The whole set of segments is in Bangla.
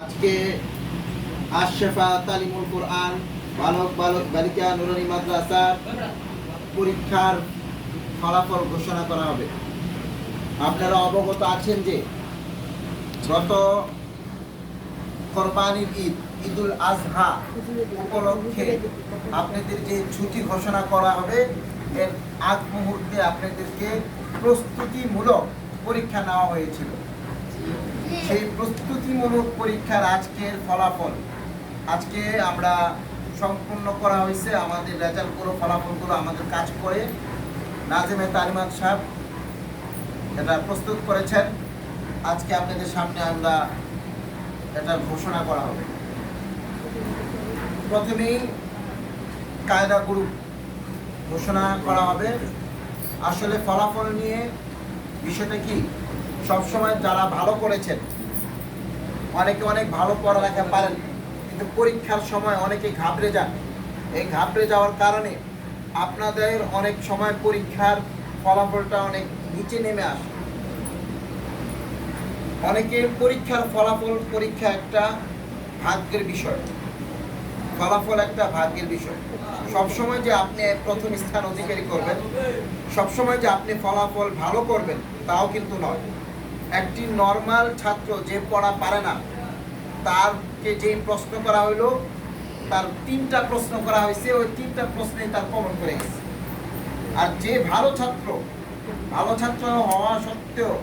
আজকে আশরাফা তালিমুল কোরআন বালক বালিকা নুরানী মাদ্রাসার পরীক্ষার ফলাফল ঘোষণা করা হবে। আপনারা অবগত আছেন যে গত কোরবানির ঈদ ঈদুল আজহা উপলক্ষে আপনাদের যে ছুটি ঘোষণা করা হবে এর আগ মুহূর্তে আপনাদেরকে প্রস্তুতিমূলক পরীক্ষা নেওয়া হয়েছিল। সেই প্রস্তুতিমূলক পরীক্ষার আজকের ফলাফল আজকে আমরা সম্পূর্ণ করা হয়েছে। আমাদের রেজাল্টগুলো ফলাফলগুলো আমাদের কাজ করে নাজিমে তালিমাত সাহেব এটা প্রস্তুত করেছেন। আজকে আপনাদের সামনে আমরা এটা ঘোষণা করা হবে। প্রথমেই কায়দা গ্রুপ ঘোষণা করা হবে। আসলে ফলাফল নিয়ে বিষয়টা কি, সবসময় যারা ভালো করেছেন অনেকে অনেক ভালো পড়ালেখা পারেন, কিন্তু পরীক্ষার সময় অনেকে ঘাবড়ে যান। এই ঘাবড়ে যাওয়ার কারণে আপনাদের অনেক সময় পরীক্ষার ফলাফলটা অনেক নিচে নেমে আসে। অনেকের পরীক্ষার ফলাফল পরীক্ষা একটা ভাগ্যের বিষয়, ফলাফল একটা ভাগ্যের বিষয়। সবসময় যে আপনি প্রথম স্থান অধিকারী করবেন, সবসময় যে আপনি ফলাফল ভালো করবেন তাও কিন্তু নয়। একটি নর্মাল ছাত্র যে পড়া পারে না তারকে যে প্রশ্ন করা হইলো, তার 3টা প্রশ্ন করা হয়েছে, ওই 3টা প্রশ্নেই তার কমন করে গেছে। আর যে ভালো ছাত্র হওয়া সত্ত্বেও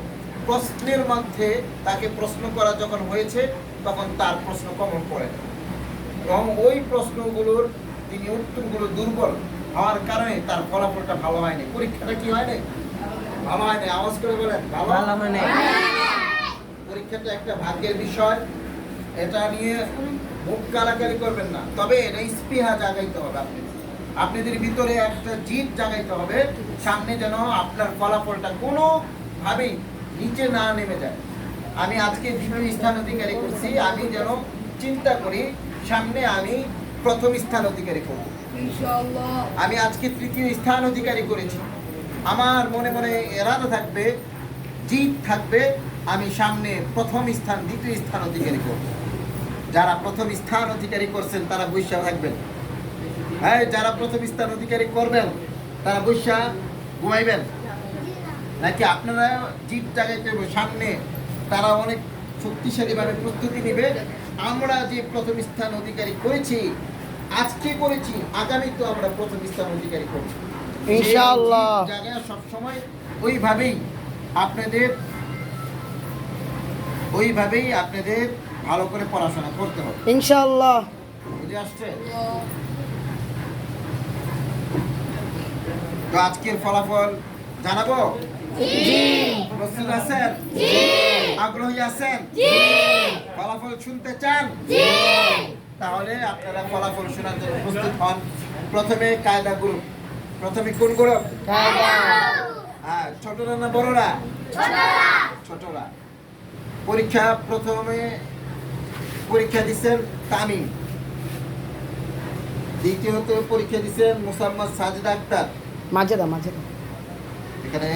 প্রশ্নের মধ্যে তাকে প্রশ্ন করা যখন হয়েছে তখন তার প্রশ্ন কমন করে এবং ওই প্রশ্নগুলোর তিনি উত্তরগুলো দুর্বল হওয়ার কারণে তার ফলাফলটা ভালো হয়নি। পরীক্ষাটা কি হয়নি? ভালো হয়নি। আওয়াজ করে বলেন, ভালো হয়নি। পরীক্ষাটা একটা ভাগ্যের বিষয়, এটা নিয়ে মুখ কালাকালি করবেন না। তবে এটা স্পৃহা জাগাইতে হবে, আপনাদের ভিতরে একটা জিদ জাগাইতে হবে, সামনে যেন আপনার ফলাফলটা কোনোভাবেই নিচে না নেমে যায়। আমি আজকে দ্বিতীয় স্থান অধিকারী করছি, আমি যেন চিন্তা করি সামনে আমি প্রথম স্থান অধিকারী করব। আমি আজকে 3য় স্থান অধিকারী করেছি, আমার মনে মনে এরাদা থাকবে, জিদ থাকবে, আমি সামনে প্রথম স্থান 2য় স্থান অধিকারী করব। যারা প্রথম স্থান অধিকারী করছেন তারা বৈশা থাকবেন। হ্যাঁ, যারা প্রথম স্থান অধিকারী করবেন তারা বৈশা ঘুমাইবেন নাকি আপনারা জিদ জাগাইতে সামনে তারা অনেক শক্তিশালীভাবে প্রস্তুতি নেবে। আমরা যে প্রথম স্থান অধিকারী করেছি, আজকে করেছি, আগামী তো আমরা প্রথম স্থান অধিকারী করব ইনশাআল্লাহ। জায়গায় সবসময় ওইভাবেই আপনাদের ভালো করে পড়াশোনা করতে হবে ইনশাআল্লাহ। বুঝে আসছে? তো আজকের ফলাফল জানাবো? জি। প্রস্তুত আছেন? জি। আগ্রহী আছেন? জি। ফলাফল শুনতে চান? জি। তাহলে আপনারা ফলাফল শোনার জন্য প্রস্তুত হন। প্রথমে কায়দা গ্রুপ। প্রথমে কোন গ্রুপ? কায়দা। হ্যাঁ, ছোটরা না বড়রা? ছোটরা। প্রথমে পরীক্ষা দিচ্ছেন তামিম, দ্বিতীয়ত পরীক্ষা দিচ্ছেন মুসাম্মদ সাজিদা আক্তার, মাজেদা এখানে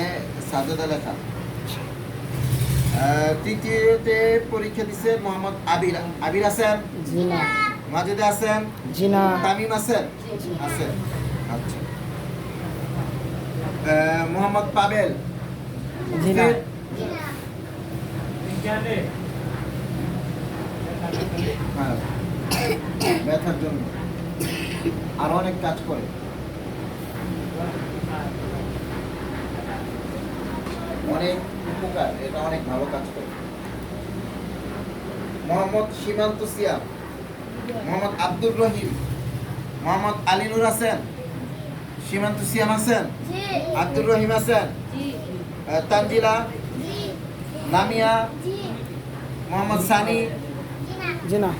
সাজেদা লেখা। তৃতীয়তে পরীক্ষা দিচ্ছেন মোহাম্মদ আবির আছেন? জি না। মাজেদা আছেন? জি না। তামিম আছেন? আছেন। আচ্ছা। মোহাম্মদ পাবেল? জি না। হ্যাঁ, ব্যথার জন্য আর অনেক কাজ করে, অনেক উপকার, এটা অনেক ভালো কাজ করে। মোহাম্মদ সীমান্ত সিয়াম, মোহাম্মদ আব্দুর রহিম, মোহাম্মদ আলিনুর আছেন? সীমান্ত সিয়াম আছেন? আব্দুর রহিম আছেন? তানজিলা, লামিয়া, মোহাম্মদ সানি, জি না।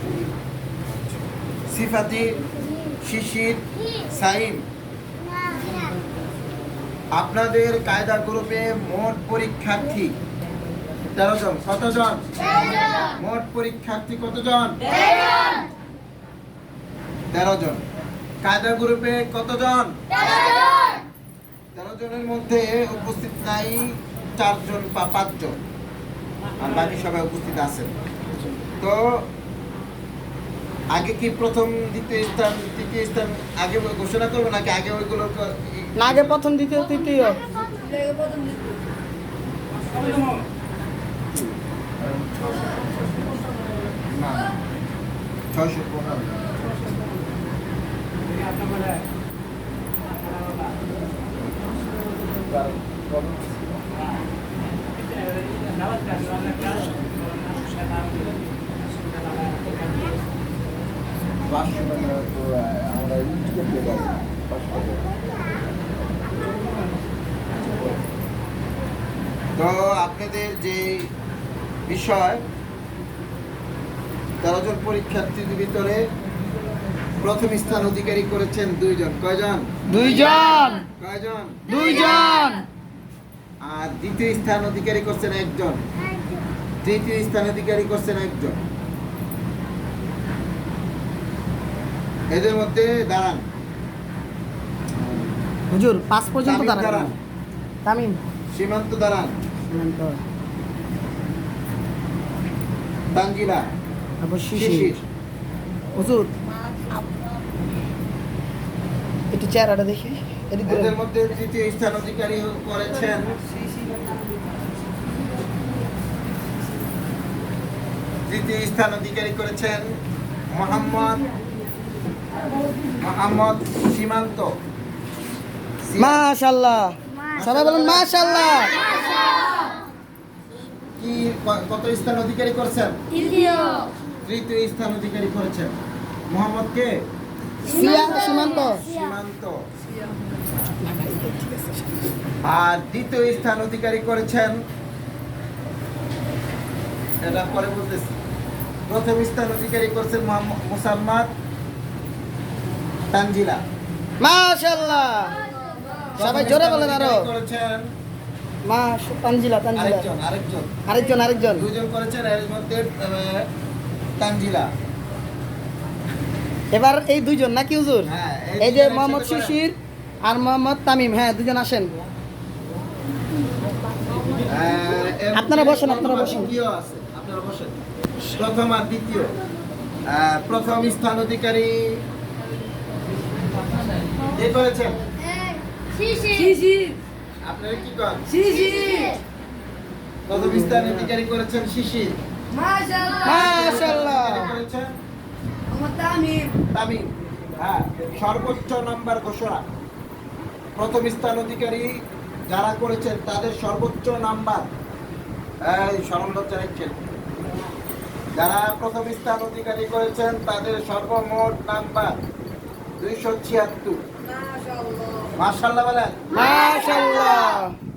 সিফাতি, শিশির, সাইম। আপনাদের কায়দা গ্রুপে মোট পরীক্ষার্থী 13 জন। কতজন? মোট পরীক্ষার্থী কতজন? 13 জন। কায়দা গ্রুপে কতজন? 13 জনের মধ্যে উপস্থিত নাই 4 জন বা 5 জন, আর বাকি সবাই উপস্থিত আছেন। তো আগে কি প্রথম দ্বিতীয় স্থান তৃতীয় স্থান আগে ঘোষণা করবো নাকি আগে ওইগুলো না আগে প্রথম দ্বিতীয় তৃতীয় না 615 তো আপনাদের যে বিষয় 13 জন পরীক্ষার্থীদের ভিতরে প্রথম স্থান অধিকারী করেছেন 2 জন। কয়জন? 2 জন। কয়জন? 2 জন। আর দ্বিতীয় স্থান অধিকারী করছেন 1 জন, তৃতীয় স্থান অধিকারী করছেন 1 জন। এদের মধ্যে দাঁড়ান হুজুর 5 পর্যন্ত দাঁড়ান। তামিম সীমান্ত দাঁড়ান, তানজিলা, তারপর শিশির। শিশির। হুজুর একটু চেহারাটা দেখি। এদের মধ্যে তৃতীয় স্থান অধিকারী করেছেন মোহাম্মদ সীমান্ত। মাশাআল্লাহ, সবাই বলুন মাশাআল্লাহ। কি কত স্থান অধিকারী করেছেন? তৃতীয় স্থান অধিকারী করেছেন মোহাম্মদ কে? সীমান্ত। আর দ্বিতীয় স্থান অধিকারী করেছেন, এটা পরে বলতেছি। প্রথম স্থান অধিকারী করেছেন মুসাম্মাদ তানজিলা। মাশাআল্লাহ, সবাই জোরে বলেন আরো। করেছেন তানজিলা। আরেকজন 2 জন করেছেন, এর মধ্যে তানজিলা। এবার এই 2 জন নাকি হুজুর? হ্যাঁ, এই যে দুজন মোহাম্মদ একসাথে শিশির আর মোহাম্মদ তামিম, হ্যাঁ 2 জন আসেন। আপনারা বসেন। দ্বিতীয় আছে, আপনারা বসেন। প্রথম আর দ্বিতীয়। প্রথম স্থান অধিকারী কে করেছেন? আপনারা কি করেন? প্রথম স্থান অধিকারী করেছেন শিশির। মাশাআল্লাহ। করেছেন তামিম। হ্যাঁ, সর্বোচ্চ নাম্বার ঘোষণা। প্রথম স্থান অধিকারী যারা করেছেন তাদের সর্বোচ্চ নাম্বার, এই সরলতা রেখেছেন, যারা প্রথম স্থান অধিকারী করেছেন তাদের সর্বমোট নাম্বার 276। মাশাআল্লাহ বলেন। মাশাআল্লাহ।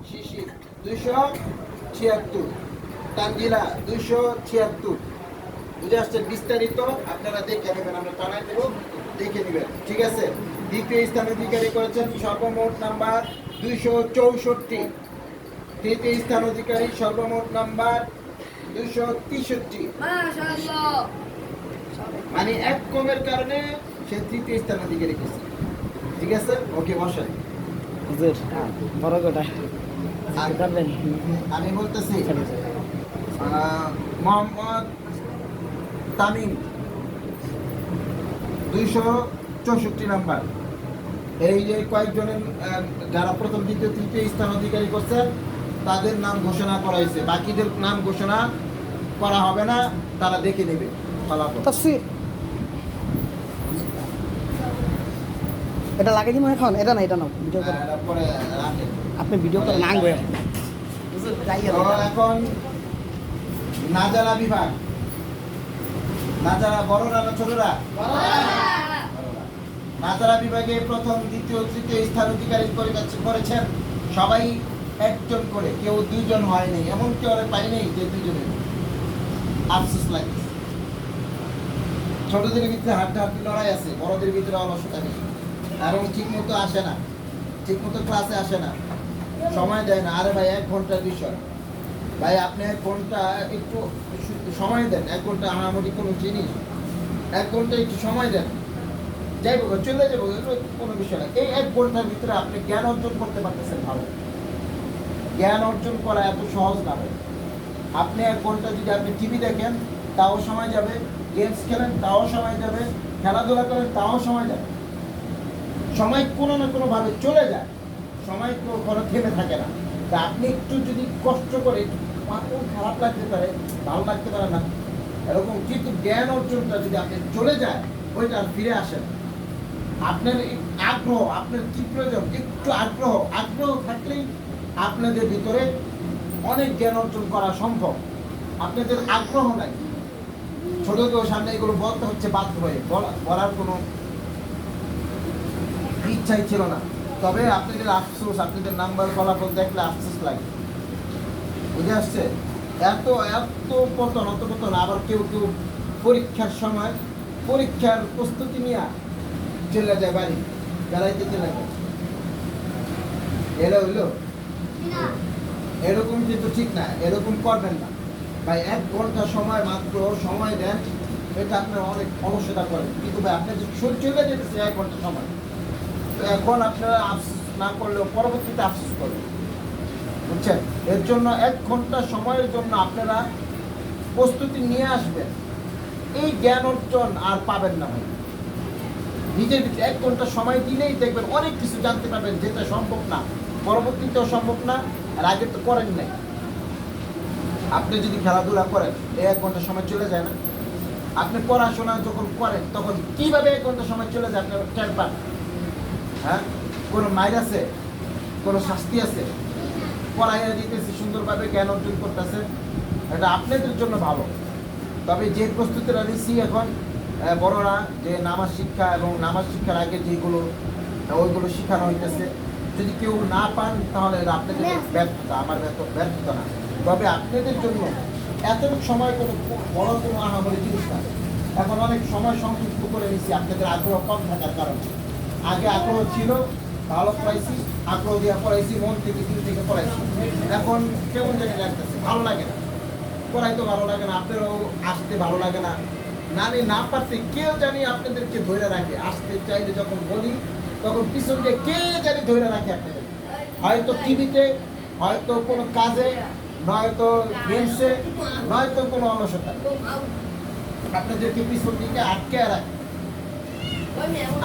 শিশির 276, তানজিলা 276। বুঝে আসছে? বিস্তারিত আপনারা দেখে নেবেন, আমরা জানাই দেব, দেখে নেবেন, ঠিক আছে? দ্বিতীয় স্থান অধিকারী করেছেন সর্বমোট নাম্বার 264। তৃতীয় স্থান অধিকারী সর্বমোট নাম্বার 263। মানে 1 কমের কারণে সে তৃতীয় স্থান অধিকারী করছে, ঠিক আছে? ওকে, বসেন। হুজুর বড় গোটা করবেন। আমি বলতেছি মোহাম্মদ তামিম 264 নাম্বার। এই যে কয়েকজনের যারা প্রথম দ্বিতীয় তৃতীয় স্থান অধিকারী করছেন তাদের নাম ঘোষণা করা হয়েছে, বাকিদের নাম ঘোষণা করা হবে না, তারা দেখে নেবে ফলাফল। তাফসীর এটা লাগিয়ে দিমু এখন? এটা না, এটা নাও, ভিডিও করো। তারপরে রাখেন। আপনি ভিডিও করে নাং গয়া তো এখন নাজারা বিভাগ, নাজারা বড়রা না ছোটরা? নাজারা বিভাগে প্রথম দ্বিতীয় তৃতীয় স্থান অধিকারী করেছেন সবাই 1 জন করে, কেউ 2 জন হয়নি, এমন কেউ পাই নেই যে 2 জনের। আফসোস লাগে। ছোটদের ভিতরে হাড্ডাহাড্ডি লড়াই আছে, বড়দের ভিতরে অলসতা নেই, এবং ঠিক মতো আসে না, ঠিক মতো ক্লাসে আসে না, সময় দেয় না। আরে ভাই 1 ঘন্টার বিষয়, ভাই আপনি 1 ঘন্টা একটু সময় দেন। 1 ঘন্টা আহামরি কোনো জিনিস, 1 ঘন্টা একটু সময় দেন, যাই হোক চলে যাবো, কোনো বিষয় না। এই 1 ঘন্টার ভিতরে আপনি জ্ঞান অর্জন করতে পারতেছেন ভালো। জ্ঞান অর্জন করা এত সহজ না। আপনি 1 ঘন্টা যদি আপনি টিভি দেখেন তাও সময় যাবে, গেমস খেলেন তাও সময় যাবে, খেলাধুলা করেন তাও সময় যাবে। সময় কোনো না কোনোভাবে চলে যায়, সময় কোনো থেমে থাকে না। তা আপনি একটু যদি কষ্ট করে, আমার খারাপ লাগতে পারে, ভালো লাগতে পারে না এরকম, কিন্তু জ্ঞান অর্জনটা যদি আপনি চলে যায় ওইটা আর ফিরে আসেন। আপনার এই আগ্রহ, আপনার কি প্রয়োজন, একটু আগ্রহ থাকলেই আপনাদের ভিতরে অনেক জ্ঞান অর্জন করা সম্ভব। আপনাদের আগ্রহ নাই, ছোট কেউ সামনে এগুলো বলতে হচ্ছে বাধ্য হয়ে, বলার কোনো ইচ্ছাই ছিল না। তবে আপনাদের আফসোস, আপনাদের নাম্বার ফলাফল দেখলে আফসোস লাগে, বুঝে আসছে? এত পতন, আবার কেউ পরীক্ষার সময় পরীক্ষার প্রস্তুতি নিয়ে চলে যায় বাড়ি, বেড়াইতে চলে যায়। হইলো এরকম কিন্তু ঠিক না, এরকম করবেন না ভাই। 1 ঘন্টা সময় মাত্র সময় দেন, এটা আপনার অনেক অলসতা করেন, কিন্তু ভাই আপনার যে শরীর চলে যেতেছে 1 ঘন্টা সময়, তো এখন আপনারা আফসোস না করলেও পরবর্তীতে আফসোস করবেন, বুঝছেন? এর জন্য 1 ঘন্টা সময়ের জন্য আপনারা প্রস্তুতি নিয়ে আসবেন। এই জ্ঞান অর্জন আর পাবেন না ভাই। নিজের 1 ঘন্টা সময় দিলেই দেখবেন অনেক কিছু জানতে পারবেন, যেটা সম্ভব না পরবর্তীতেও সম্ভব না, আর আগে তো করেন নাই। আপনি যদি খেলাধুলা করেন, এই 1 ঘন্টা সময় চলে যায় না। আপনি পড়াশোনা যখন করেন তখন কিভাবে 1 ঘন্টা সময় চলে যায় আপনার টের পান? হ্যাঁ, কোনো মাইর আছে, কোনো শাস্তি আছে? পড়াইয়া দিতেছে, সুন্দরভাবে জ্ঞান অর্জন করতেছে, এটা আপনাদের জন্য ভালো। তবে যে প্রস্তুতিটা নিচ্ছি এখন বড়রা, যে নামাজ শিক্ষা এবং নামাজ শিক্ষার আগে যেগুলো ওইগুলো শেখানো হইতেছে, যদি কেউ না পান তাহলে এটা আপনাদের ব্যর্থতা, আমার ব্যর্থতা না। তবে আপনাদের জন্য এতটুকু সময় কোনো বড় কোনো আহামরি জিনিস না। এখন অনেক সময় সংক্ষিপ্ত করে নিচ্ছি আপনাদের আগ্রহ কম থাকার কারণে। আগে আগ্রহ ছিল, ভালো পড়াইছি, আগ্রহ দিয়ে পড়াইছি, মন থেকে দিল থেকে পড়াইছি। এখন কেমন জানি লাগতেছে, ভালো লাগে না, পড়াইতে ভালো লাগে না, আপনারও আসতে ভালো লাগে না। না পারতে কেউ জানি আপনাদেরকে ধরে রাখে, আসতে চাইলে যখন বলি তখন পিছন দিয়ে কে জানি ধরে রাখে আপনাদের, হয়তো টিভিতে, হয়তো কোনো কাজে, নয়তো গেমসে, নয়তো কোনো অলসতা, আপনাদেরকে পিছন দিকে আটকে রাখে।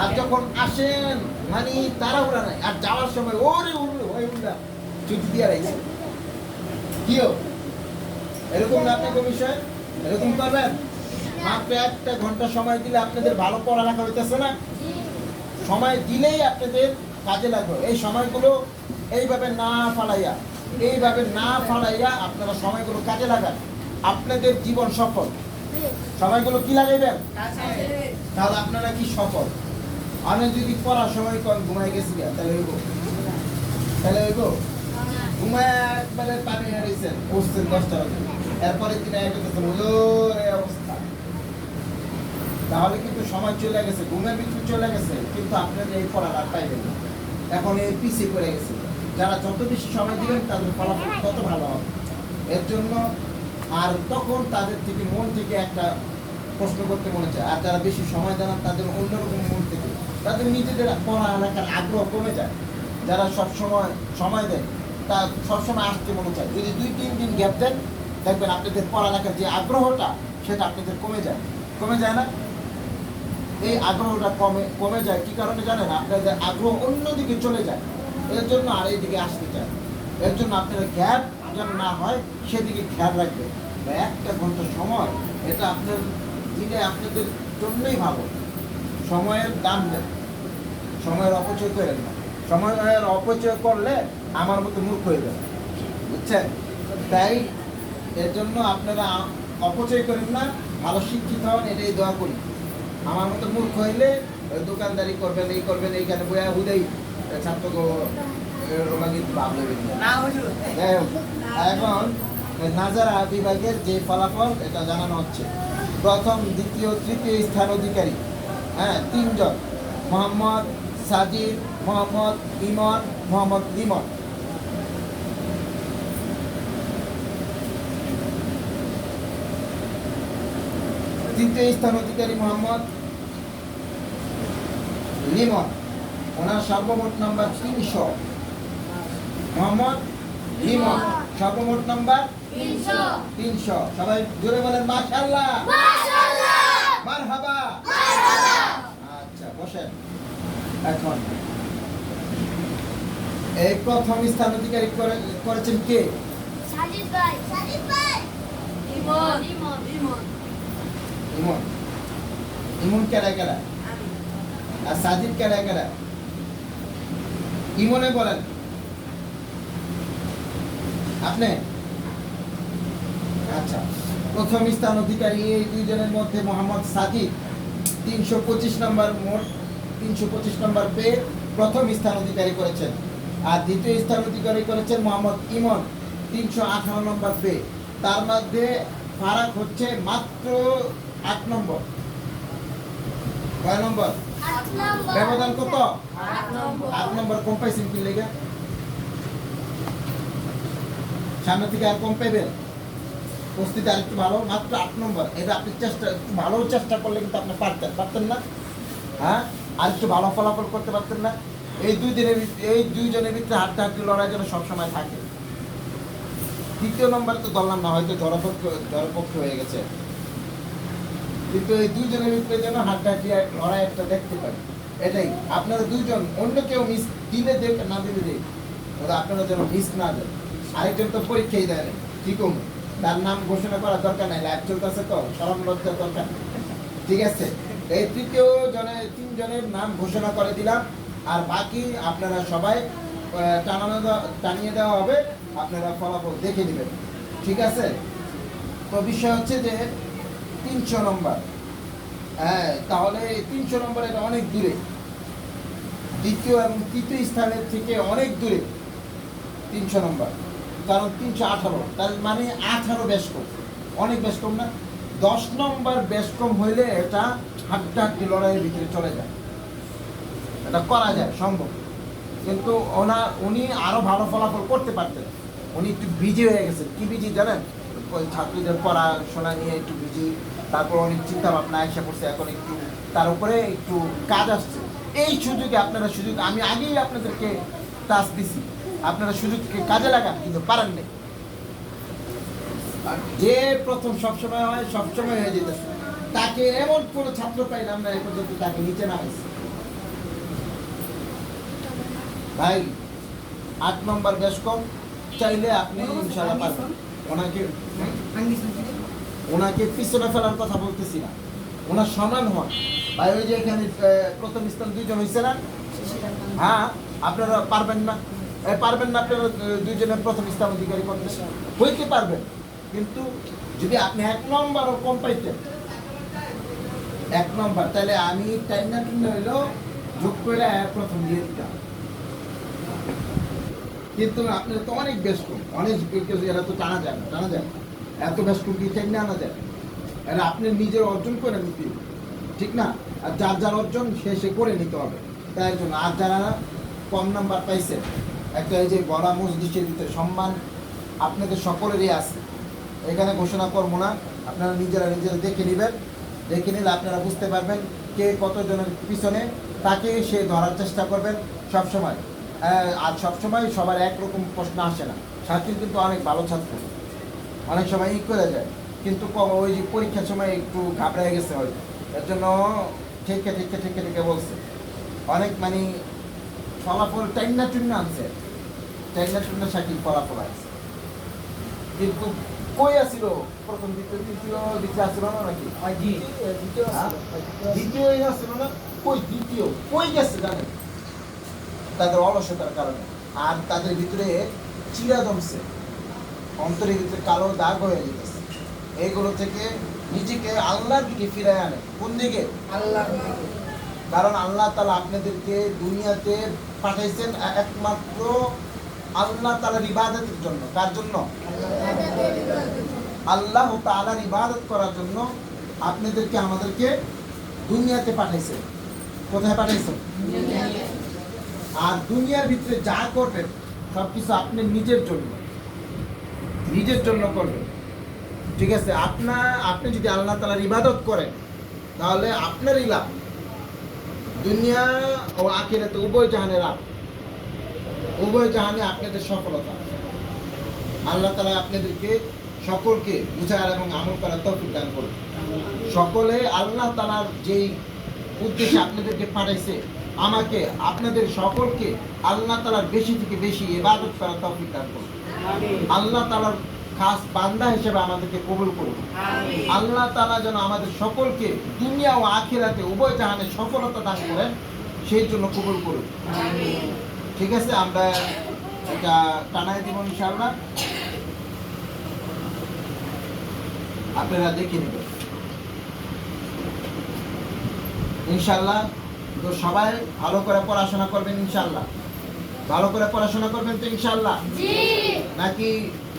আর যখন আসেন মানে তাড়াহুড়া নাই, আর যাওয়ার সময় ওরে উঠলো ওই উল্লা ছুটি দিয়ে রাখছে কিও, এরকম না আপনার বিষয়, এরকম করবেন। মাত্র 1 ঘন্টা সময় দিলে আপনাদের ভালো পড়ালেখা হইতেছে না, সময় দিলেই আপনাদের কাজে লাগবে। এই সময়গুলো এইভাবে না ফালাইয়া আপনারা সময়গুলো কাজে লাগান, আপনাদের জীবন সফল। সময়গুলো কি লাগাইবেন? তাহলে আপনারা কি সফল। আমি যদি পড়ার সময় ঘুমাই গেছি তাহলে হইব? ঘুমায় একবারে পানি হারিয়েছেন, উঠছেন 10টা বাজে, এরপরে দিনে এই অবস্থা, তাহলে কিন্তু সময় চলে গেছে, ঘুমের ভিতরে চলে গেছে, কিন্তু আপনাদের এই পড়াটা পাইবেন না। এখন এই পিছিয়ে পড়ে গেছে। যারা যত বেশি সময় দিবেন তাদের ফলাফল তত ভালো হবে। এর জন্য আর তখন তাদের থেকে মন থেকে একটা প্রশ্ন করতে মনে চায়, আর যারা বেশি সময় দেন তাদের অন্যরকম মন থেকে তাদের নিজেদের পড়ালেখার আগ্রহ কমে যায়। যারা সবসময় সময় দেয় তা সবসময় আসতে মনে চায়। যদি 2-3 দিন গ্যাপ দেন দেখবেন আপনাদের পড়ালেখার যে আগ্রহটা সেটা আপনাদের কমে যায় না? এই আগ্রহটা কমে যায় কি কারণে জানেন? আপনাদের আগ্রহ অন্যদিকে চলে যায়, এর জন্য আর এইদিকে আসতে চায়। এর জন্য আপনারা গ্যাপ যেন না হয় সেদিকে খেয়াল রাখবেন। 1 ঘন্টা সময় এটা আপনার দিনে আপনাদের জন্যই ভালো। সময়ের দাম দেন, সময়ের অপচয় করেন না। সময়ের অপচয় করলে আমার মতো মূর্খ হয়ে যাবে, বুঝছেন? তাই এর জন্য আপনারা অপচয় করেন না, ভালো শিক্ষিত হন, এটাই দোয়া করি। আমার মতো মূর্খ হইলে দোকানদারি করবেন, এই করবেন, এইখানে বইয়া হুদেই ছাত্রকে ভাব দেবেন না। এখন নাজারা বিভাগের যে ফলাফল এটা জানানো হচ্ছে। প্রথম, দ্বিতীয়, তৃতীয় স্থান অধিকারী 3 জন: মোহাম্মদ সাজিদ, মোহাম্মদ ইমন, মোহাম্মদ লিমন। তৃতীয় স্থান অধিকারী মোহাম্মদ লিমন, ওনার সর্বমোট নাম্বার 300। মোহাম্মদ লিমন সর্বমোট নাম্বার 300। সবাই জোরে বলেন মাশাআল্লাহ। এই প্রথম স্থান অধিকারী করেছেন কে? সাজিদ ভাই। সাজিদ ভাই। ইমন। ইমন। ইমন। ইমন। ইমন কেডা কেডা? আর সাজিদ কেডা কেডা? ইমনে বলেন আপনি। আচ্ছা, প্রথম স্থান অধিকারী এই দুইজনের মধ্যে মোহাম্মদ সাজিদ 325 নম্বর, মোট 325 নম্বর পেয়ে প্রথম স্থান অধিকারী করেছেন। আর দ্বিতীয় স্থান অধিকারী করেছেন মোহাম্মদ ইমন 318 নম্বর পেয়ে। তার মধ্যে ফারাক হচ্ছে মাত্র 8 নম্বর। কয় নম্বর? 8 নম্বর। ব্যবধান কত? 8 নম্বর। 8 নম্বর কম পাইছেন কি লেগে? সামনে থেকে আর কম পাইবেন? প্রস্তুতি আর একটু ভালো, মাত্র 8 নম্বর। এটা আপনি চেষ্টা, একটু ভালো চেষ্টা করলে কিন্তু আপনি পারতেন না? হ্যাঁ, আর একটু ভালো ফলাফল করতে পারতেন না? এই দুইজনের ভিতরে হাড্ডাহাড্ডি লড়াই যেন সবসময় থাকে। তৃতীয় নম্বরে তো ধরলাম না, হয়তো জড়পক্ষ হয়ে গেছে, কিন্তু এই দুইজনের ভিতরে যেন হাড্ডাহাড্ডি লড়াই একটা দেখতে পাই। এটাই আপনারা দুইজন, অন্য কেউ মিস দিলে দেখ না দিলে দেখ, ওরা আপনারা যেন মিস না দেন। আরেকজন তো পরীক্ষাই দেয় না, কি কম, তার নাম ঘোষণা করার দরকার নাই, লাইভ চলতেছে তো, সরম লজ্জার দরকার নেই। ঠিক আছে, এই তৃতীয় জনের 3 জনের নাম ঘোষণা করে দিলাম। আর বাকি আপনারা সবাই টানিয়ে দেওয়া হবে, আপনারা ফলাফল দেখে নেবেন। ঠিক আছে, তো বিষয় হচ্ছে যে 300 নম্বর। হ্যাঁ, তাহলে 300 নম্বর এটা অনেক দূরে, দ্বিতীয় এবং তৃতীয় স্থানের থেকে অনেক দূরে 300 নম্বর। কারণ 318, তার মানে 18 বেশ কম, অনেক বেশ কম না? 10 নম্বর বেশ কম হইলে এটা হাড্ডাহাড্ডি লড়াইয়ের ভিতরে চলে যায়, এটা করা যায়, সম্ভব। কিন্তু উনি আরো ভালো ফলাফল করতে পারতেন। উনি একটু বিজি হয়ে গেছেন। কি বিজি জানেন? ওই ছাত্রীদের পড়াশোনা নিয়ে একটু বিজি, তারপর অনেক চিন্তা ভাবনা এসে পড়ছে, এখন একটু তার উপরে একটু কাজ আসছে। এই সুযোগে আপনারা আমি আগেই আপনাদেরকে টাচ দিছি, আপনারা সুযোগকে কাজে লাগান, কিন্তু পারেন না। আর যে প্রথম সবসময় হয়, সবসময় হয়ে যেতেছে, তাকে এমন কোনো ছাত্র পাইলাম না এই পর্যন্ত তাকে নিচে নামাইছে। ভাই 8 নম্বর বেশ কম, চাইলে আপনি ইনশাআল্লাহ পারবেন। ওনাকে পিছনে ফেলার কথা বলতেছি না, ওনার সমান হন। ভাই ওই যে এখানে প্রথম স্থান 2 জন হয়েছে না? হ্যাঁ, আপনারা পারবেন না? পারবেন না আপনারা 2 জনের প্রথম স্থান অধিকারী করতে? হইতে পারবেন, কিন্তু যদি আপনি 1 নম্বরও কম পাইতেন, 1 নম্বর, তাহলে আমি টাইম না হইলো যোগ করে প্রথম দিয়ে দিতাম। কিন্তু আপনার তো অনেক বেশ কম, অনেক এরা তো টানা যায় না, এত বেশ কম দিয়ে টাইম আনা যায়, এটা আপনি নিজের অর্জন করে নিতে, ঠিক না? আর যার অর্জন সে করে নিতে হবে। তাই জন্য আর যারা কম নাম্বার পাইছে, একটা এই যে গড়া মসজিদের ভিতরে সম্মান আপনাদের সকলেরই আছে, এখানে ঘোষণা করবো না, আপনারা নিজেরা দেখে নেবেন। দেখে নিলে আপনারা বুঝতে পারবেন কে কতজনের পিছনে, তাকে সে ধরার চেষ্টা করবেন সবসময়। আর সবসময় সবার একরকম প্রশ্ন আসে না। ছাত্রী কিন্তু অনেক ভালো ছাত্র, অনেক সময় করে যায়, কিন্তু ওই যে পরীক্ষার সময় একটু ঘাবড়ে গেছে হয়তো, এর জন্য ঠিক বলছে। অনেক মানে ফলাফল টাইম না আনছে, সাকিব ফলাফল আছে, কিন্তু কই আসিল প্রথম দ্বিতীয় আসছিল না নাকি? দ্বিতীয় আসছিল না? দ্বিতীয় কই গেছে জানেন? তাদের অলসতার কারণে। আর তাদের ভিতরে চিরা জমছে, অন্তরের ভিতরে কালো দাগ হয়ে যেতেছে। এইগুলো থেকে নিজেকে আল্লাহর দিকে ফিরে আনে। কোন দিকে? আল্লাহ। কারণ আল্লাহ তাআলা আপনাদেরকে দুনিয়াতে পাঠাইছেন একমাত্র আল্লাহ তাআলার ইবাদতের জন্য। কার জন্য? আল্লাহ তাআলার ইবাদত করার জন্য আপনাদেরকে আমাদেরকে দুনিয়াতে পাঠাইছেন। কোথায় পাঠাইছেন? আর দুনিয়ার ভিতরে যা করবেন সবকিছু আপনি নিজের জন্য করবেন। ঠিক আছে, আপনি যদি আল্লাহ তাআলার ইবাদত করেন তাহলে আপনারই লাভ, দুনিয়া ও আখিরাতে উভয় জাহানে লাভ, উভয় জাহানে আপনাদের সফলতা। আল্লাহ তাআলা আপনাদেরকে সকলকে বুঝার এবং আমল করার তৌফিক দান করুন। সকলে আল্লাহ তাআলার যেই উদ্দেশ্যে আপনাদেরকে পাঠাইছে, আমাকে আপনাদের সকলকে আল্লাহ তাআলার বেশি থেকে বেশি ইবাদত করার তৌফিক দান করুন। আল্লাহ তাআলার খাস বান্দা হিসেবে আমাদেরকে কবুল করুন। আল্লাহ তাআলা যেন আমাদের সকলকে দুনিয়া ও আখিরাতে উভয় জাহানে সফলতা দান করেন, সেই জন্য কবুল করুন। ঠিক আছে, আমরা এটা টানায় দিব ইনশাআল্লাহ, আপনারা দেখে নেবেন ইনশাআল্লাহ। তো সবাই ভালো করে পড়াশোনা করবেন ইনশাআল্লাহ। ভালো করে পড়াশোনা করবেন তো ইনশাআল্লাহ, নাকি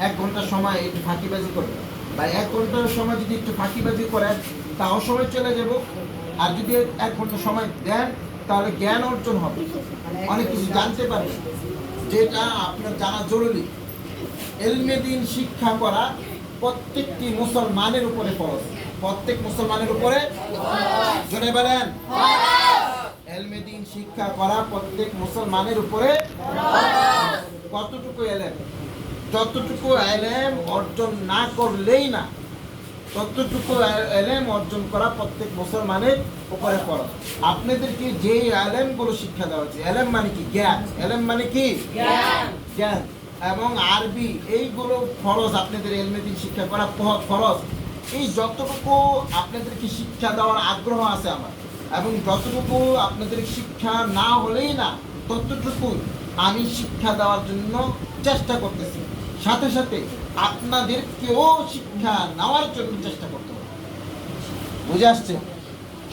1 ঘন্টা সময় একটু ফাঁকিবাজি করবেন? বা 1 ঘন্টার সময় যদি একটু ফাঁকিবাজি করেন তাও সময় চলে যাব, আর যদি 1 ঘন্টা সময় দেন তাহলে জ্ঞান অর্জন হবে, অনেক কিছু জানতে পারবেন যেটা আপনার জানা জরুরি। ইলমে দ্বীন শিক্ষা করা প্রত্যেকটি মুসলমানের উপরে ফরজ। প্রত্যেক মুসলমানের উপরে জোরে বলেন, ইলমে দ্বীন শিক্ষা করা প্রত্যেক মুসলমানের উপরে। কতটুকু এলেম? যতটুকু এলেম অর্জন না করলেই না, ততটুকু এলেম অর্জন করা প্রত্যেক মুসলমানের উপরে ফরজ। আপনাদেরকে যে এলেমগুলো শিক্ষা দেওয়া হচ্ছে, এলেম মানে কি? জ্ঞান। এলেম মানে কি? জ্ঞান এবং আরবি, এইগুলো ফরজ। আপনাদের ইলমে দ্বীন শিক্ষা করা ফরজ। এই যতটুকু আপনাদেরকে শিক্ষা দেওয়ার আগ্রহ আছে আমার, এবং যতটুকু আপনাদের শিক্ষা না হলেই না, ততটুকু আমি শিক্ষা দেওয়ার জন্য চেষ্টা করতেছি। সাথে সাথে আপনাদেরকেও শিক্ষা নেওয়ার জন্য চেষ্টা করতে হবে। বুঝে আসছে?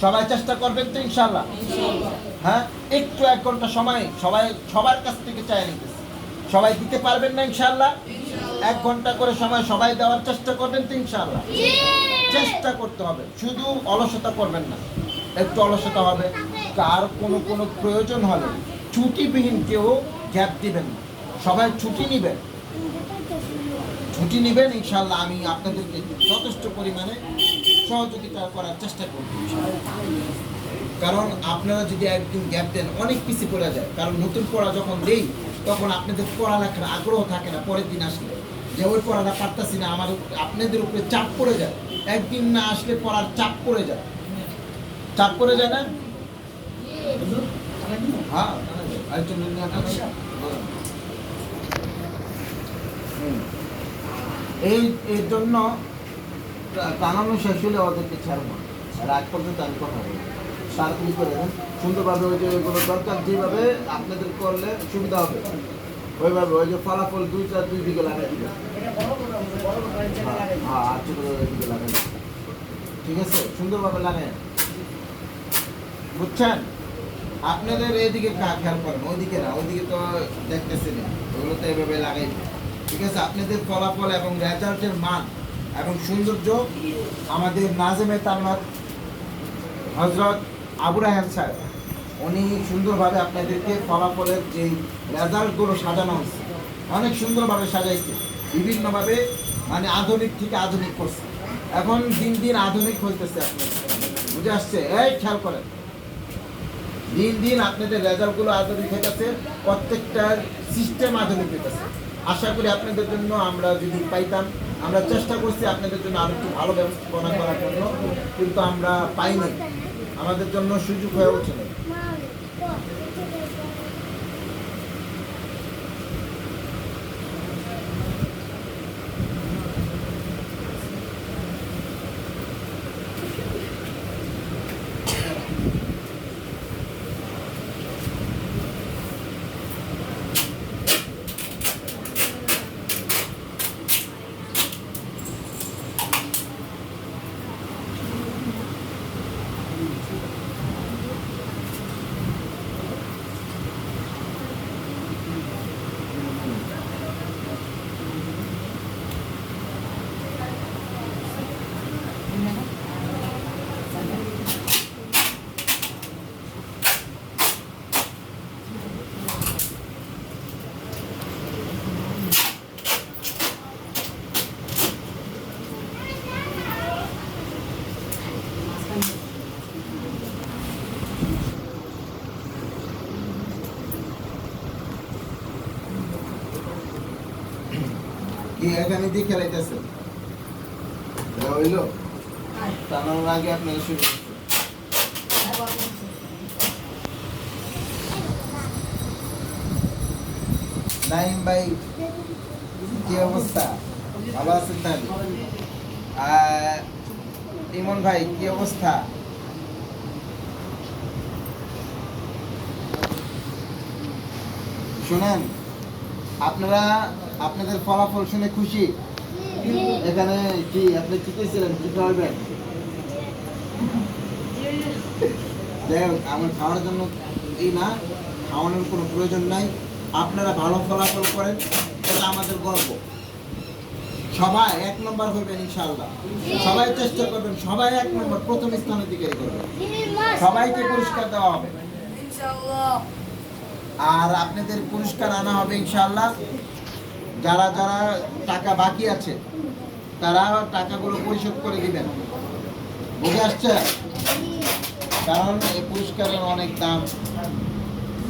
সবাই চেষ্টা করবেন তো ইনশাআল্লাহ? হ্যাঁ, একটু 1 ঘন্টা সময় সবার কাছ থেকে চাই নিতেছি। সবাই দিতে পারবেন না ইনশাআল্লাহ? 1 ঘন্টা করে সময় সবাই দেওয়ার চেষ্টা করবেন তো ইনশাআল্লাহ? চেষ্টা করতে হবে, শুধু অলসতা করবেন না। একটু অলসতা হবে, কার কোনো প্রয়োজন হলে ছুটিবিহীন কেউ গ্যাপ দিবেন না, সবাই ছুটি নিবেন ইনশাআল্লাহ। আমি আপনাদেরকে যথেষ্ট পরিমাণে সহযোগিতা করার চেষ্টা করব, কারণ আপনারা যদি একদিন গ্যাপ দেন অনেক কিছু পড়া যায়। কারণ নতুন পড়া যখন দেই তখন আপনাদের পড়ালেখার আগ্রহ থাকে না। পরের দিন আসলে যে ওই পড়াটা পারতাছি না, আমার আপনাদের উপরে চাপ পড়ে যায়। একদিন না আসলে পড়ার চাপ পড়ে যায় না? হ্যাঁ, এর জন্য টানানো শেষ হলে ওদেরকে ছাড়বো, আর আগ পর্যন্ত আমি কথা বলবো। তাড়াতাড়ি করে দেন সুন্দরভাবে, ওই যে ওইগুলো দরকার যেভাবে আপনাদের করলে সুবিধা হবে ওইভাবে। ওই যে ফলাফল 2-4 দিকে লাগাই দিবেন। হ্যাঁ, আর ছোট দিকে লাগাই, ঠিক আছে? সুন্দরভাবে লাগাই, বুঝছেন? আপনাদের এইদিকে খেয়াল করেন, ওইদিকে না, ওইদিকে তো দেখতেছি না, ওগুলো তো এভাবে লাগাই, ঠিক আছে? আপনাদের ফলাফল এবং রেজাল্টের মান এবং সৌন্দর্য আমাদের নাজেমে তান্নাত হযরত আবু রায়হান সাহেব, উনি সুন্দরভাবে আপনাদেরকে ফলাফলের যেই রেজাল্টগুলো সাজানো হয়েছে, অনেক সুন্দরভাবে সাজাইছে, বিভিন্নভাবে, মানে আধুনিক থেকে আধুনিক করছে। এখন দিন দিন আধুনিক হইতেছে আপনাদের, বুঝে আসছে? এই খেয়াল করেন, দিন দিন আপনাদের রেজাল্টগুলো আধুনিক হইতেছে, প্রত্যেকটার সিস্টেম আধুনিক হইতেছে। আশা করি আপনাদের জন্য আমরা যদি পাইতাম, আমরা চেষ্টা করছি আপনাদের জন্য আরো একটু ভালো ব্যবস্থাপনা করার জন্য, কিন্তু আমরা পাইনি, আমাদের জন্য সুযোগ হয়ে ওঠে না। এখানে দিয়ে খেলাইতেছে হইলো, টানানোর আগে আপনারা শুরু নাইম ভাই কি অবস্থা? ভালো আছেন তাহলে? ইমন ভাই কি অবস্থা? শুনেন, আপনারা আপনাদের ফলাফল শুনে খুশি? এখানে কি আপনি কি কইছিলেন কি করবেন? যাই হোক, আমার খাওয়ার জন্য এই না, খাওয়ানোর কোনো প্রয়োজন নাই। আপনারা ভালো ফলাফল করেন, এটা আমাদের গর্ব। সবাই 1 নম্বর হবেন ইনশাআল্লাহ। সবাই চেষ্টা করবেন, সবাই 1 নম্বর প্রথম স্থান অধিকারী করবেন। সবাইকে পুরস্কার দেওয়া হবে আর আপনাদের পুরস্কার আনা হবে ইনশাআল্লাহ। যারা যারা টাকা বাকি আছে তারা টাকাগুলো পরিশোধ করে দিবেন, বুঝে আসছে? কারণ এই পুরস্কারের অনেক দাম।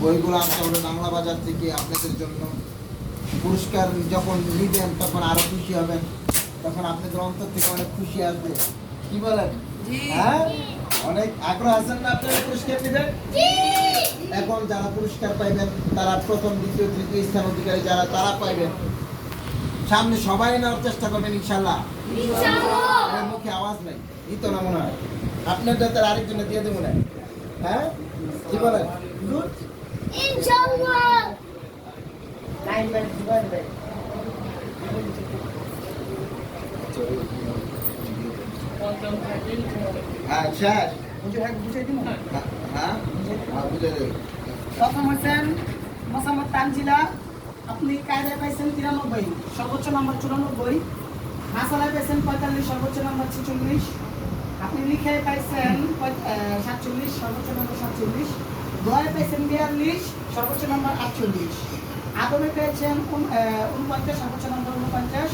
বইগুলো আনতে হবে বাংলা বাজার থেকে আপনাদের জন্য। পুরস্কার যখন নিবেন তখন আরো খুশি হবেন, তখন আপনাদের অন্তর থেকে অনেক খুশি আসবে। কি বলেন? হ্যাঁ, অনেক আগ্রহ আছেন না আপনারা পুরস্কার নেবেন? এখন যারা পুরস্কার পাইবেন তারা প্রথম, দ্বিতীয়, তৃতীয় স্থান অধিকারী যারা তারা পাইবেন। সামনে সবাই নেওয়ার চেষ্টা করবেন ইনশাল্লাহ। আমার মুখে আওয়াজ নাই, দিত না মনে হয়। আপনার যাতে আরেকজনে দিয়ে দেবো না। হ্যাঁ, কি বলেন? গুড ইনশাআল্লাহ। হ্যাঁ, শেষ। বুঝাই দিব। হ্যাঁ, বুঝে দেবে। প্রথম হচ্ছেন মোসাম্মদ তানজিলা, আপনি কায়দায় পাইছেন 93, সর্বোচ্চ নম্বর 94। মাসালায় পাইছেন 45, সর্বোচ্চ নম্বর 46। আপনি লিখে পাইছেন 47, সর্বোচ্চ নম্বর 47। দোয়ায় পাইছেন 42, সর্বোচ্চ নম্বর 48। আদমে পেয়েছেন 49, সর্বোচ্চ নম্বর 49।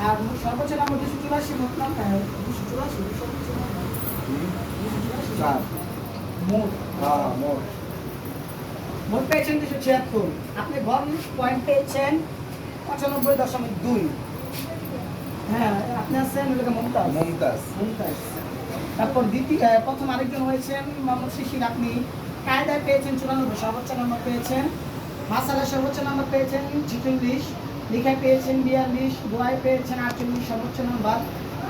আর সর্বোচ্চ নম্বর 284, মোট নম্বর 284, সর্বোচ্চ নম্বর 284। মোট মোট মোট পেয়েছেন 276। আপনি গড় পয়েন্ট পেয়েছেন 95.2। হ্যাঁ, আপনি আছেন মুমতাজ। মুমতাজ। তারপর প্রথম আরেকজন হয়েছেন মোহাম্মদ শিশির, আপনি কায়দায় পেয়েছেন 94, সর্বোচ্চ নম্বর পেয়েছেন। মাসালা সর্বোচ্চ নম্বর পেয়েছেন 46, লিখায় পেয়েছেন 42, দোয়ায় পেয়েছেন 48, সর্বোচ্চ নম্বর।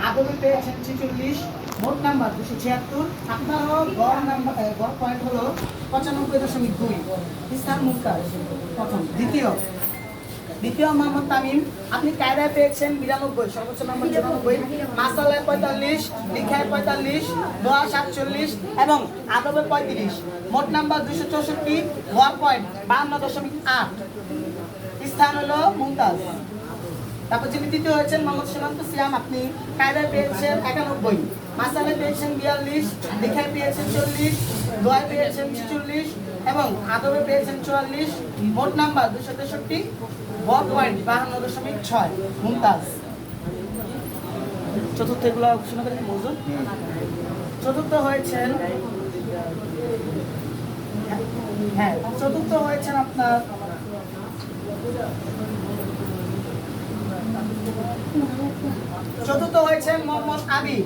আদমে পেয়েছেন 46, মোট নাম্বার 276। আপনারও গড় নাম্বার গড় পয়েন্ট হলো 95.2। স্থান মুমতাজ প্রথম। দ্বিতীয় মোহাম্মদ তামিম, আপনি কায়দায় পেয়েছেন 92, সর্বোচ্চ নম্বর 94। মাসালায় 45, লিখায় 45, দোয়া 47 এবং আদবে 35, মোট নাম্বার 264, গড় পয়েন্ট 52.8। স্থান হলো মুমতাজ। তারপর যিনি তৃতীয় হয়েছেন মোহাম্মদ সীমান্ত সিয়াম, আপনি কায়দায় পেয়েছেন 91, মাসালায় পেয়েছেন 42, লিখায় পেয়েছেন 40, দোয়ায় পেয়েছেন 46 এবং আদবে পেয়েছেন 44, মোট নাম্বার 263, গড় পয়েন্ট 52.6। মুমতাজ। চতুর্থ এগুলো ঘোষণা করে মজুদ। চতুর্থ হয়েছেন আপনার মোহাম্মদ আবি,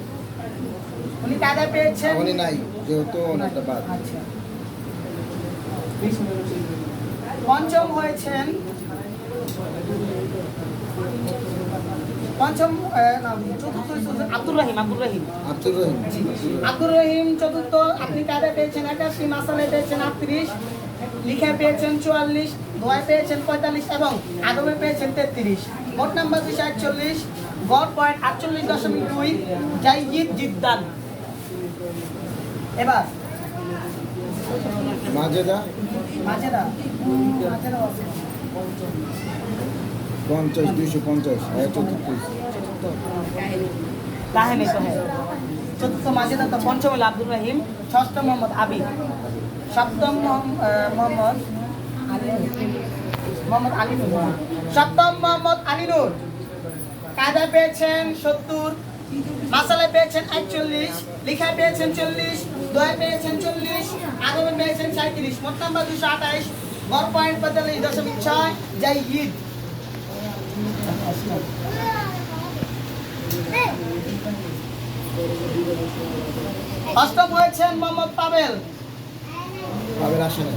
উনি কায়দায় পেয়েছেন উনি নাই যেহেতু ওনারটা বাদ। আচ্ছা। পঞ্চম হয়েছেন আব্দুর রহিম। চতুর্থ, আপনি কায়দায় পেয়েছেন 81, মাসালায় পেয়েছেন 38, লিখায় পেয়েছেন 44, দোয়ায় পেয়েছেন 45 এবং আদমে পেয়েছেন 33, মোট নাম্বার 241, গড় পয়েন্ট 48.2। জাইদ জিদ্দান। এবার মাজেদা 50, 250, চতুর্থ মাজেদা। তো পঞ্চম হল আব্দুর রহিম। ষষ্ঠ মোহাম্মদ আবি। সপ্তম মোহাম্মদ আলিনুর। সপ্তম মোহাম্মদ আলিনুর, কায়দায় পেয়েছেন 70, মাসালায় পেয়েছেন 41, লিখায় পেয়েছেন 40, দোয়ায় পেয়েছেন 40, আদমে পেয়েছেন 37, মোট নাম্বার 228, গড় পয়েন্ট 45.6। জাইদ। অষ্টম হয়েছেন মোহাম্মদ পাবেল। আসেন।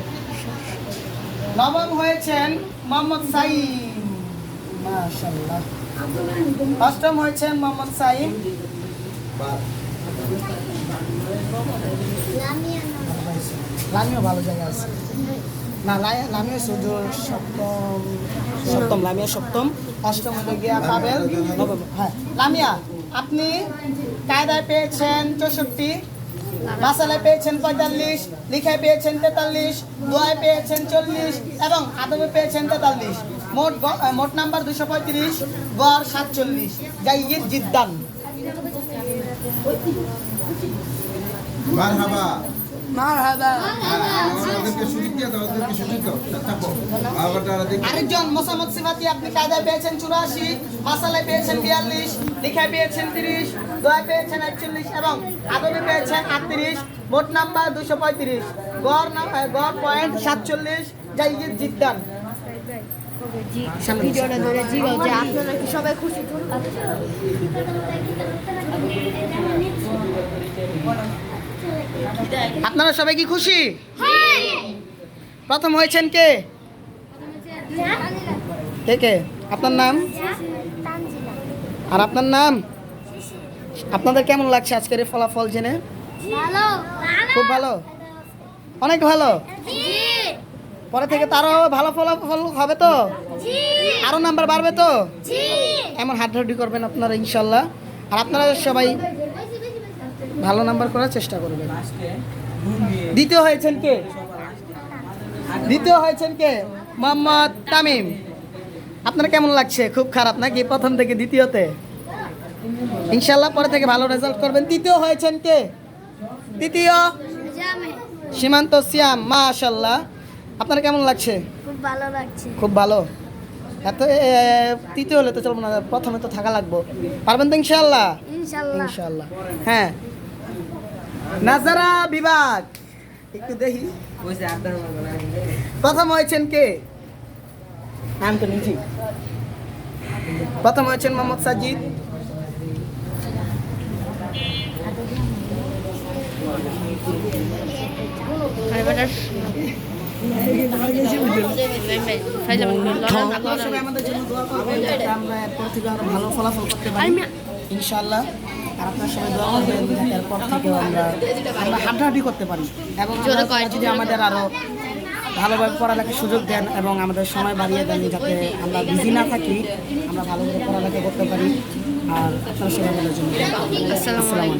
নবম হয়েছেন মোহাম্মদ সাইম। মাশাআল্লাহ। অষ্টম হয়েছেন মোহাম্মদ সাইম। লামিও ভালো জায়গা আছে না, লামিও শুধু সপ্তম লামিয়া সপ্তম, অষ্টম হলো গিয়া পাবেল, নবম। হ্যাঁ লামিয়া, আপনি কায়দায় পেয়েছেন 64, মাসালায় পেয়েছেন 45, লিখায় পেয়েছেন 43, দোয়ায় পেয়েছেন 40 এবং আদবে পেয়েছেন 43। মোট নাম্বার 235, গড় 47। জাইয়িদ জিদ্দান। মারহাবা। মারহাবা। ওদেরকে সুযোগ দিয়ে দাও, ওদেরকে সুযোগ দাও। থাকো। আবার তারা দেখি। আরেকজন মোসাম্মদ সিফাতি, আপনি কায়দায় পেয়েছেন 84, মাসালায় পেয়েছেন 42, লিখায় পেয়েছেন 30, দোয়ায় পেয়েছেন 41 এবং আদবে পেয়েছেন 38। মোট নাম্বার 235, গড় পয়েন্ট 47। জাইয়িদ জিদ্দান। ভিডিওটা ধরে জিগাও যে আপনারা কি সবাই খুশি তো? আপনারা সবাই কি খুশি? প্রথম হয়েছেন কে? কে কে? আপনার নাম আর আপনার নাম? আপনাদের কেমন লাগছে আজকের এই ফলাফল জেনে? ভালো। খুব ভালো, অনেক ভালো। পরে থেকে তারও ভালো ফলাফল হবে তো? আরো নাম্বার বাড়বে তো? এমন হাড্ডাহাড্ডি করবেন আপনারা ইনশাল্লাহ। আর আপনারা সবাই ভালো নাম্বার করার চেষ্টা করবেন। দ্বিতীয় হয়েছেন কে? দ্বিতীয় হয়েছেন কে? মোহাম্মদ তামিম। আপনার কেমন লাগছে? খুব খারাপ নাকি প্রথম থেকে দ্বিতীয়তে? ইনশাল্লাহ পরে থেকে ভালো রেজাল্ট করবেন। তৃতীয় হয়েছেন কে? তৃতীয় সীমান্ত সিয়াম। মাশাল্লাহ। আপনার কেমন লাগছে? খুব ভালো লাগছে। খুব ভালো। এত তৃতীয় হলে তো চলবো না, প্রথমে তো থাকা লাগবো। পারবেন তো ইনশাল্লাহ? ইনশাআল্লাহ। ইনশাল্লাহ। হ্যাঁ, নাজারা বিভাগ একটু দেখি। প্রথম হয়েছেন কে? নাম তো নিচি। প্রথম হয়েছেন মোহাম্মদ সাজিদ। আপনারা সবাই আমাদের জন্য দোয়া করবেন যাতে আমরা এরপর থেকে আরো ভালো ফলাফল করতে পারি ইনশাআল্লাহ। আর আপনারা সবাই দোয়া করবেন যাতে এরপর থেকেও আমরা হাঁটাহাঁটি করতে পারি এবং আপনারা যদি আমাদের আরো ভালোভাবে পড়ালেখার সুযোগ দেন এবং আমাদের সময় বাড়িয়ে দেন যাতে আমরা বিজি না থাকি, আমরা ভালো করে পড়ালেখা করতে পারি। আর আপনারা সবাই আমাদের জন্য দোয়া করবেন। আসসালামু আলাইকুম।